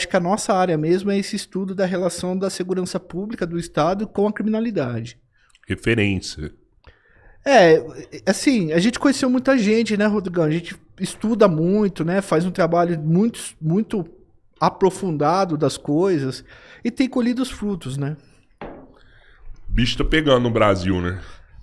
acho que a nossa área mesmo é esse estudo da relação da segurança pública do Estado com a criminalidade. Referência. Assim, a gente conheceu muita gente, né, Rodrigão? A gente estuda muito, né? Faz um trabalho muito aprofundado das coisas e tem colhido os frutos, né? O bicho tá pegando no Brasil, né?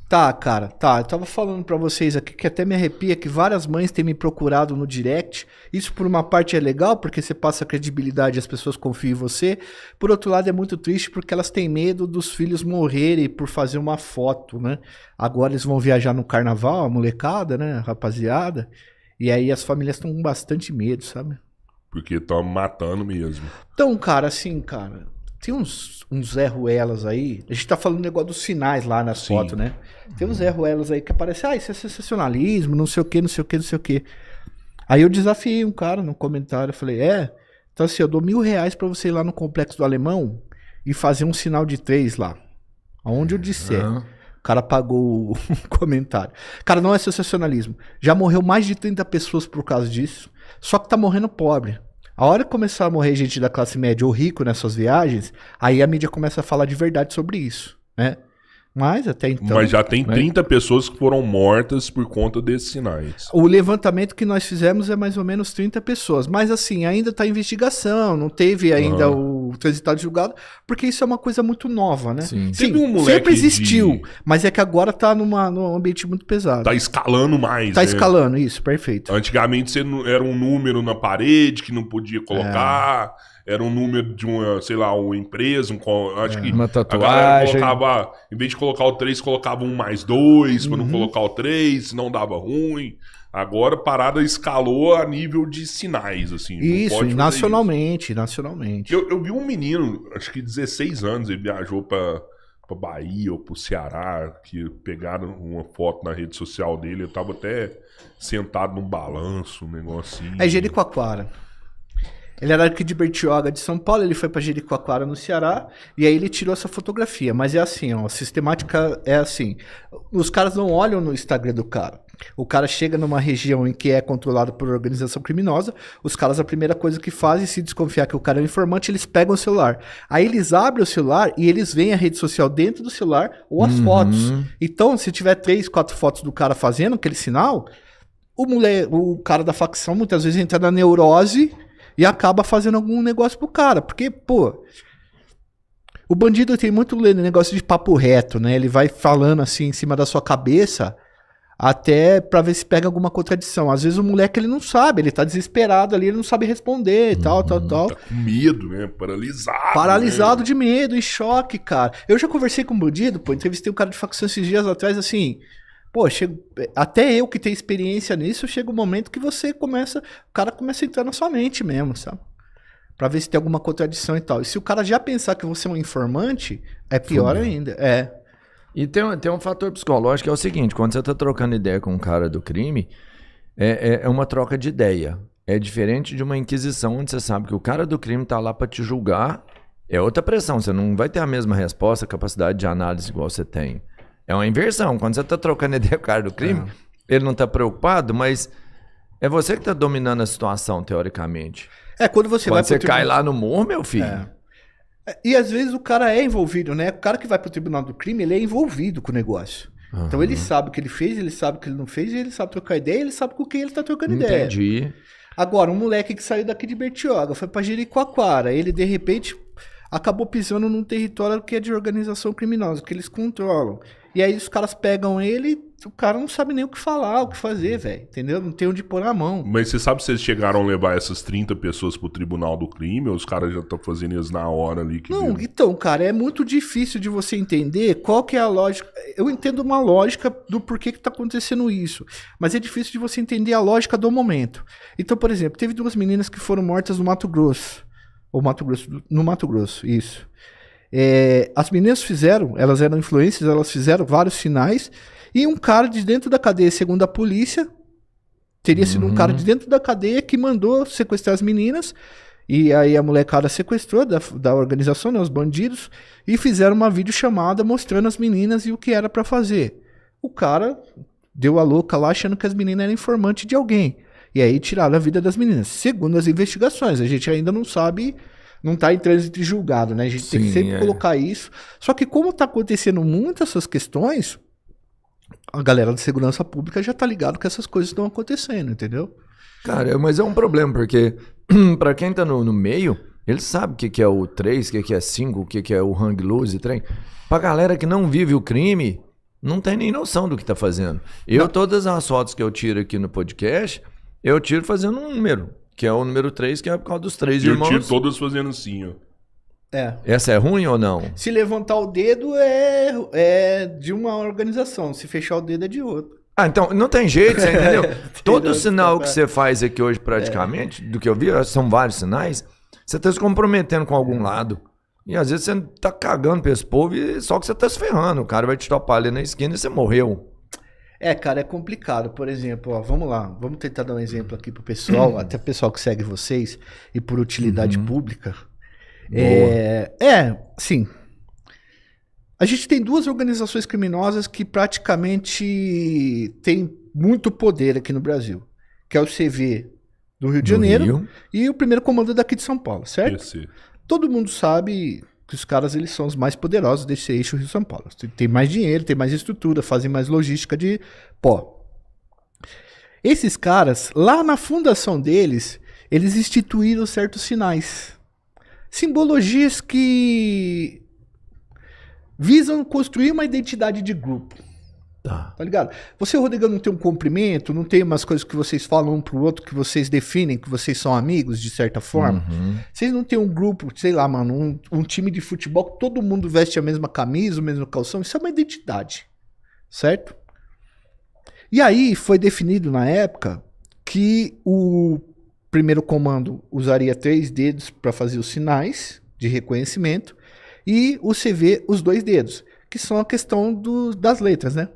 Tá, cara, tá. Eu tava falando pra vocês aqui que até me arrepia que várias mães têm me procurado no direct. Isso por uma parte é legal, porque você passa credibilidade e as pessoas confiam em você. Por outro lado é muito triste porque elas têm medo dos filhos morrerem por fazer uma foto, né? Agora eles vão viajar no carnaval, a molecada, né, a rapaziada. E aí as famílias estão com bastante medo, sabe? Porque tá matando mesmo. Então, cara, assim, tem uns Zé Ruelas aí. A gente tá falando do negócio dos sinais lá nas fotos, né? Tem uns Zé Ruelas aí que aparecem, isso é sensacionalismo, não sei o que, não sei o que, não sei o que. Aí eu desafiei um cara no comentário, eu falei, então assim, eu dou R$1.000 pra você ir lá no Complexo do Alemão e fazer um sinal de 3 lá. Aonde eu disser. O cara pagou o comentário. Cara, não é sensacionalismo. Já morreu mais de 30 pessoas por causa disso, só que tá morrendo pobre. A hora que começar a morrer gente da classe média ou rico nessas viagens, aí a mídia começa a falar de verdade sobre isso, né? Mas até então... Mas já tem 30 pessoas que foram mortas por conta desses sinais. O levantamento que nós fizemos é mais ou menos 30 pessoas. Mas assim, ainda está em investigação, não teve ainda o transitado julgado, porque isso é uma coisa muito nova, né? Sim, um moleque sempre existiu, mas é que agora está num ambiente muito pesado. Tá escalando mais, Tá escalando, isso, perfeito. Antigamente você era um número na parede que não podia colocar... Era um número de uma, sei lá, uma empresa, acho que uma tatuagem. A galera colocava, em vez de colocar o 3, colocava um mais 2, pra não colocar o 3, senão dava ruim. Agora a parada escalou a nível de sinais, assim. Isso, nacionalmente. Eu vi um menino, acho que 16 anos, ele viajou pra Bahia ou pro Ceará, que pegaram uma foto na rede social dele, eu tava até sentado num balanço, um negocinho. É Jericoacoara. Ele era aqui de Bertioga, de São Paulo, ele foi pra Jericoacoara, no Ceará, e aí ele tirou essa fotografia. Mas é assim, ó, a sistemática é assim. Os caras não olham no Instagram do cara. O cara chega numa região em que é controlado por organização criminosa, os caras, a primeira coisa que fazem, se desconfiar que o cara é um informante, eles pegam o celular. Aí eles abrem o celular e eles veem a rede social dentro do celular ou as fotos. Então, se tiver 3, 4 fotos do cara fazendo aquele sinal, o cara da facção muitas vezes entra na neurose e acaba fazendo algum negócio pro cara. Porque, pô, o bandido tem muito negócio de papo reto, né? Ele vai falando assim em cima da sua cabeça até pra ver se pega alguma contradição. Às vezes o moleque, ele não sabe, ele tá desesperado ali, ele não sabe responder e tal. Tá com medo, né? Paralisado. Paralisado, né? De medo, em choque, cara. Eu já conversei com um bandido, pô, entrevistei um cara de facção esses dias atrás, assim... Pô, até eu que tenho experiência nisso, chega um momento que o cara começa a entrar na sua mente mesmo, sabe? Pra ver se tem alguma contradição e tal. E se o cara já pensar que você é um informante, é pior ainda. E tem um fator psicológico que é o seguinte, quando você tá trocando ideia com um cara do crime, é uma troca de ideia. É diferente de uma inquisição, onde você sabe que o cara do crime tá lá pra te julgar. É outra pressão, você não vai ter a mesma resposta, capacidade de análise igual você tem. É uma inversão. Quando você tá trocando ideia com o cara do crime, ele não tá preocupado, mas é você que tá dominando a situação, teoricamente. Quando você vai pro tribunal... cai lá no morro, meu filho. E às vezes o cara é envolvido, né? O cara que vai pro tribunal do crime, ele é envolvido com o negócio. Então ele sabe o que ele fez, ele sabe o que ele não fez, ele sabe trocar ideia, ele sabe com quem ele tá trocando ideia. Entendi. Agora, um moleque que saiu daqui de Bertioga, foi pra Jericoacoara, ele de repente acabou pisando num território que é de organização criminosa, que eles controlam. E aí os caras pegam ele, o cara não sabe nem o que falar, o que fazer, velho. Entendeu? Não tem onde pôr a mão. Mas você sabe se eles chegaram a levar essas 30 pessoas pro tribunal do crime, ou os caras já estão fazendo isso na hora ali? Então, cara, é muito difícil de você entender qual que é a lógica. Eu entendo uma lógica do porquê que tá acontecendo isso, mas é difícil de você entender a lógica do momento. Então, por exemplo, teve 2 meninas que foram mortas no Mato Grosso. No Mato Grosso, isso. As meninas elas eram influências, elas fizeram vários sinais, e um cara de dentro da cadeia, segundo a polícia, teria sido um cara de dentro da cadeia que mandou sequestrar as meninas, e aí a molecada sequestrou da organização, né, os bandidos, e fizeram uma videochamada mostrando as meninas e o que era pra fazer. O cara deu a louca lá achando que as meninas eram informantes de alguém, e aí tiraram a vida das meninas. Segundo as investigações, a gente ainda não sabe não tá em trânsito de julgado, né? A gente tem que Sim, sempre colocar isso. Só que como tá acontecendo muitas essas questões, a galera da segurança pública já tá ligado que essas coisas estão acontecendo, entendeu? Cara, mas é um problema, porque pra quem tá no meio, ele sabe o que é o 3, o que é 5, o que é o hang loose, trem. Pra galera que não vive o crime, não tem nem noção do que tá fazendo. Todas as fotos que eu tiro aqui no podcast, eu tiro fazendo um número, que é o número 3, que é por causa dos 3 irmãos. Eu tiro todas fazendo assim, ó. Essa é ruim ou não? Se levantar o dedo é de uma organização, se fechar o dedo é de outra. Então, não tem jeito, você entendeu? Todo sinal que você faz aqui hoje, praticamente, do que eu vi, são vários sinais, você tá se comprometendo com algum lado. E às vezes você tá cagando pra esse povo, e só que você tá se ferrando. O cara vai te topar ali na esquina e você morreu. Cara, é complicado. Por exemplo, ó, vamos lá, vamos tentar dar um exemplo aqui pro pessoal, até o pessoal que segue vocês, e por utilidade pública. Sim. A gente tem duas organizações criminosas que praticamente têm muito poder aqui no Brasil, que é o CV do Rio de Janeiro e o primeiro comando daqui de São Paulo, certo? Todo mundo sabe que os caras eles são os mais poderosos desse eixo Rio-São Paulo. Tem mais dinheiro, tem mais estrutura, fazem mais logística de pó. Esses caras, lá na fundação deles, eles instituíram certos sinais. Simbologias que visam construir uma identidade de grupo. Tá ligado? Você, Rodrigão, não tem um cumprimento, não tem umas coisas que vocês falam um pro outro, que vocês definem, que vocês são amigos, de certa forma? Vocês não tem um grupo, sei lá, mano, um time de futebol que todo mundo veste a mesma camisa, o mesmo calção? Isso é uma identidade, certo? E aí foi definido na época que o primeiro comando usaria 3 dedos para fazer os sinais de reconhecimento e o CV os 2 dedos, que são a questão das letras, né?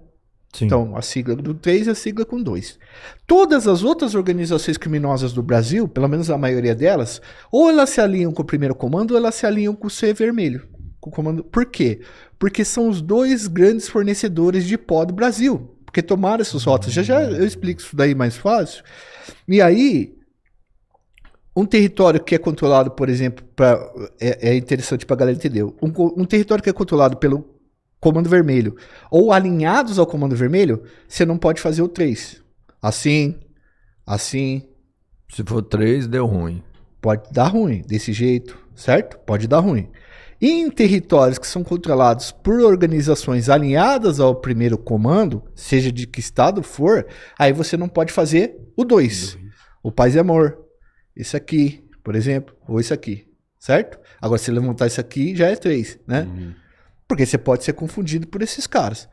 Sim. Então, a sigla do 3 e a sigla com 2. Todas as outras organizações criminosas do Brasil, pelo menos a maioria delas, ou elas se alinham com o primeiro comando, ou elas se alinham com o C vermelho. Com o comando. Por quê? Porque são os 2 grandes fornecedores de pó do Brasil. Porque tomaram essas rotas. Já eu explico isso daí mais fácil. E aí, um território que é controlado, por exemplo, é interessante pra galera entender. Um território que é controlado pelo Comando Vermelho, ou alinhados ao Comando Vermelho, você não pode fazer o 3. Assim. Se for 3, deu ruim. Pode dar ruim, desse jeito, certo? Pode dar ruim. E em territórios que são controlados por organizações alinhadas ao primeiro comando, seja de que estado for, aí você não pode fazer o 2. O Paz e Amor. Esse aqui, por exemplo, ou esse aqui, certo? Agora, se levantar esse aqui, já é 3, né? Porque você pode ser confundido por esses caras.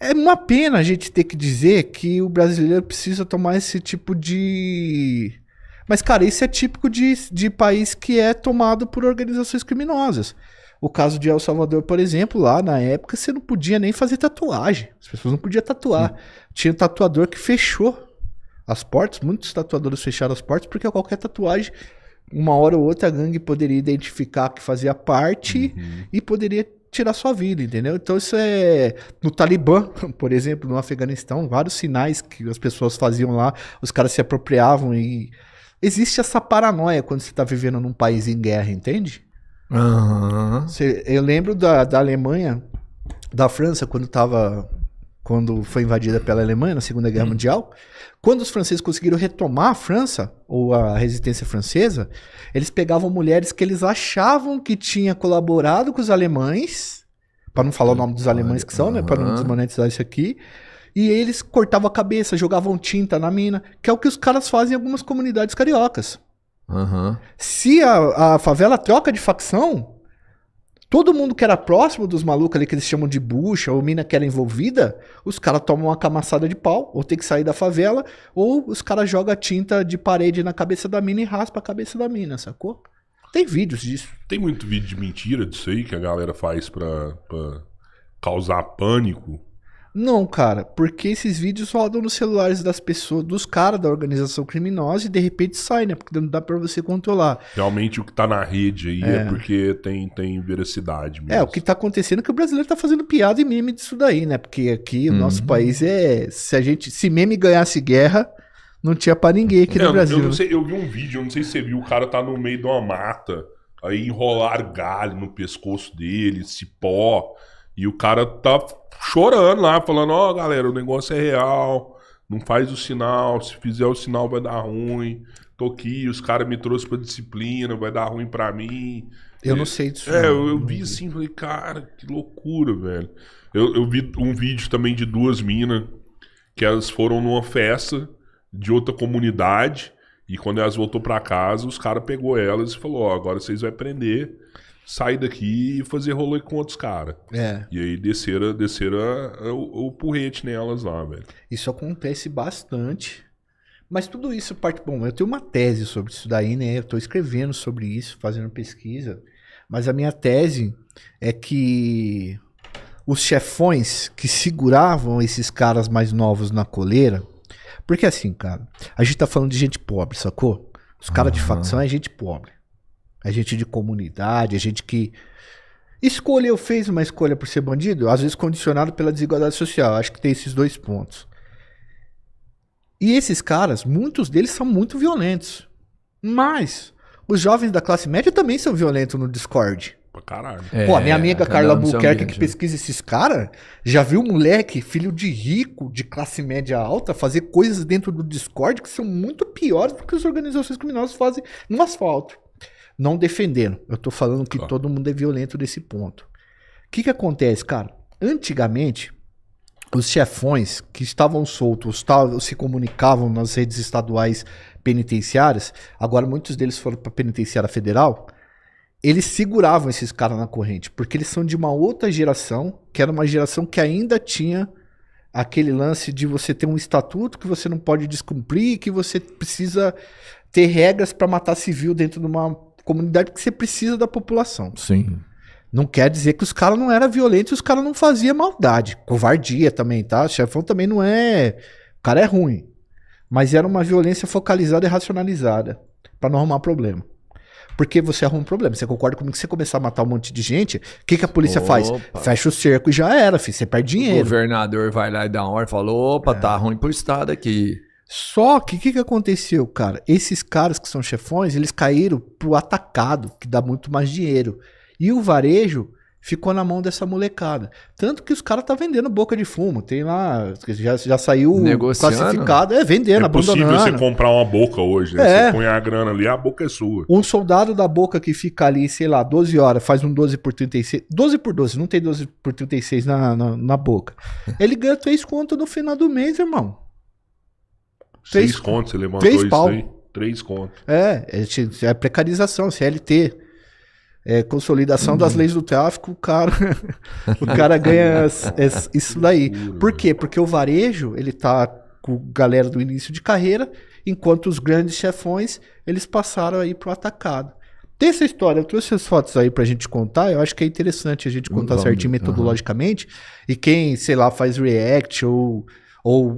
É uma pena a gente ter que dizer que o brasileiro precisa tomar esse tipo de... Mas, cara, isso é típico de país que é tomado por organizações criminosas. O caso de El Salvador, por exemplo, lá na época você não podia nem fazer tatuagem. As pessoas não podiam tatuar. Tinha um tatuador que fechou as portas. Muitos tatuadores fecharam as portas porque qualquer tatuagem... Uma hora ou outra a gangue poderia identificar que fazia parte e poderia tirar sua vida, entendeu? Então isso é... No Talibã, por exemplo, no Afeganistão, vários sinais que as pessoas faziam lá, os caras se apropriavam e... Existe essa paranoia quando você tá vivendo num país em guerra, entende? Eu lembro da Alemanha, da França, quando foi invadida pela Alemanha na Segunda Guerra Mundial. Quando os franceses conseguiram retomar a França, ou a resistência francesa, eles pegavam mulheres que eles achavam que tinham colaborado com os alemães, para não falar o nome dos alemães que são, né, para não desmonetizar isso aqui, e eles cortavam a cabeça, jogavam tinta na mina, que é o que os caras fazem em algumas comunidades cariocas. Se a favela troca de facção, todo mundo que era próximo dos malucos ali, que eles chamam de bucha, ou mina que era envolvida, os caras tomam uma camaçada de pau, ou tem que sair da favela, ou os caras jogam tinta de parede na cabeça da mina e raspa a cabeça da mina, sacou? Tem vídeos disso. Tem muito vídeo de mentira disso aí que a galera faz pra causar pânico. Não, cara, porque esses vídeos rodam nos celulares das pessoas, dos caras da organização criminosa e de repente sai, né? Porque não dá pra você controlar. Realmente o que tá na rede aí é porque tem veracidade mesmo. O que tá acontecendo é que o brasileiro tá fazendo piada e meme disso daí, né? Porque aqui o nosso país se meme ganhasse guerra, Não tinha pra ninguém aqui no Brasil. Eu não sei, eu vi um vídeo, eu não sei se você viu, o cara tá no meio de uma mata, aí enrolar galho no pescoço dele, cipó, e o cara tá chorando lá, falando, ó, galera, o negócio é real, não faz o sinal, se fizer o sinal vai dar ruim, tô aqui, os caras me trouxeram pra disciplina, vai dar ruim pra mim. Eu não sei disso. Eu vi assim, falei, cara, que loucura, velho. Eu vi um vídeo também de 2 minas, que elas foram numa festa de outra comunidade, e quando elas voltou pra casa, os caras pegou elas e falou, ó, agora vocês vão aprender, sair daqui e fazer rolê com outros caras. E aí desceram o porrete nelas lá, velho. Isso acontece bastante. Mas tudo isso parte... Bom, eu tenho uma tese sobre isso daí, né? Eu tô escrevendo sobre isso, fazendo pesquisa. Mas a minha tese é que os chefões que seguravam esses caras mais novos na coleira... Porque assim, cara, a gente tá falando de gente pobre, sacou? Os caras de facção é gente pobre. É gente de comunidade, é gente que fez uma escolha por ser bandido, às vezes condicionado pela desigualdade social. Acho que tem esses 2 pontos. E esses caras, muitos deles são muito violentos. Mas os jovens da classe média também são violentos no Discord. Pra caralho. Pô, a minha amiga Carla Buquerque, que pesquisa esses caras, já viu moleque, filho de rico, de classe média alta, fazer coisas dentro do Discord que são muito piores do que as organizações criminosas fazem no asfalto. Não defendendo. Eu tô falando que todo mundo é violento nesse ponto. O que acontece, cara? Antigamente, os chefões que estavam soltos, se comunicavam nas redes estaduais penitenciárias, agora muitos deles foram para a penitenciária federal, eles seguravam esses caras na corrente, porque eles são de uma outra geração, que era uma geração que ainda tinha aquele lance de você ter um estatuto que você não pode descumprir, que você precisa ter regras para matar civil dentro de uma comunidade, que você precisa da população. Sim. Não quer dizer que os caras não eram violentos e os caras não faziam maldade. Covardia também, tá? O chefão também não é... O cara é ruim. Mas era uma violência focalizada e racionalizada pra não arrumar problema. Porque você arruma um problema. Você concorda comigo que você começar a matar um monte de gente, o que a polícia faz? Fecha o cerco e já era, filho. Você perde dinheiro. O governador vai lá e dá uma ordem e fala, opa, tá ruim pro estado aqui. Só que o que aconteceu, cara? Esses caras que são chefões, eles caíram pro atacado, que dá muito mais dinheiro. E o varejo ficou na mão dessa molecada. Tanto que os caras tá vendendo boca de fumo. Tem lá, já saiu classificado. Vendendo, abandonando. É possível você comprar uma boca hoje, né? Você põe a grana ali, a boca é sua. Um soldado da boca que fica ali, sei lá, 12 horas, faz um 12 por 36. 12 por 12, não tem 12 por 36 na boca. Ele ganha 3 conto no final do mês, irmão. 6 contos, você levantou isso aí? 3 contos. É precarização, CLT. Consolidação das leis do tráfico, o cara ganha isso daí. Por quê? Porque o varejo, ele tá com galera do início de carreira, enquanto os grandes chefões, eles passaram aí pro atacado. Tem essa história, eu trouxe as fotos aí pra gente contar, eu acho que é interessante a gente contar certinho metodologicamente, e quem, sei lá, faz react ou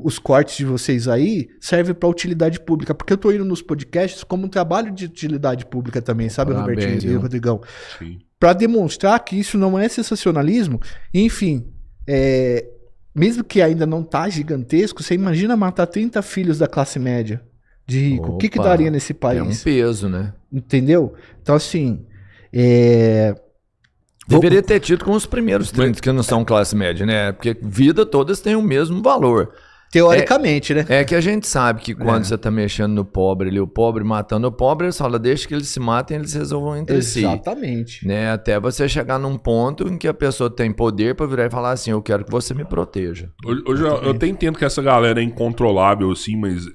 os cortes de vocês aí, serve para utilidade pública. Porque eu tô indo nos podcasts como um trabalho de utilidade pública também, sabe, Robertinho e Rodrigão? Para demonstrar que isso não é sensacionalismo. Enfim, mesmo que ainda não tá gigantesco, você imagina matar 30 filhos da classe média de rico. O que daria nesse país? É um peso, né? Entendeu? Então, assim... Deveria ter tido com os primeiros 30 que não são classe média, né? Porque vida todas têm o mesmo valor. Teoricamente, né? É que a gente sabe que quando você tá mexendo no pobre ali, o pobre matando o pobre, eles falam, deixa que eles se matem, eles resolvam entre si. Exatamente. Né? Até você chegar num ponto em que a pessoa tem poder pra virar e falar assim, eu quero que você me proteja. Hoje eu até entendo que essa galera é incontrolável, assim, mas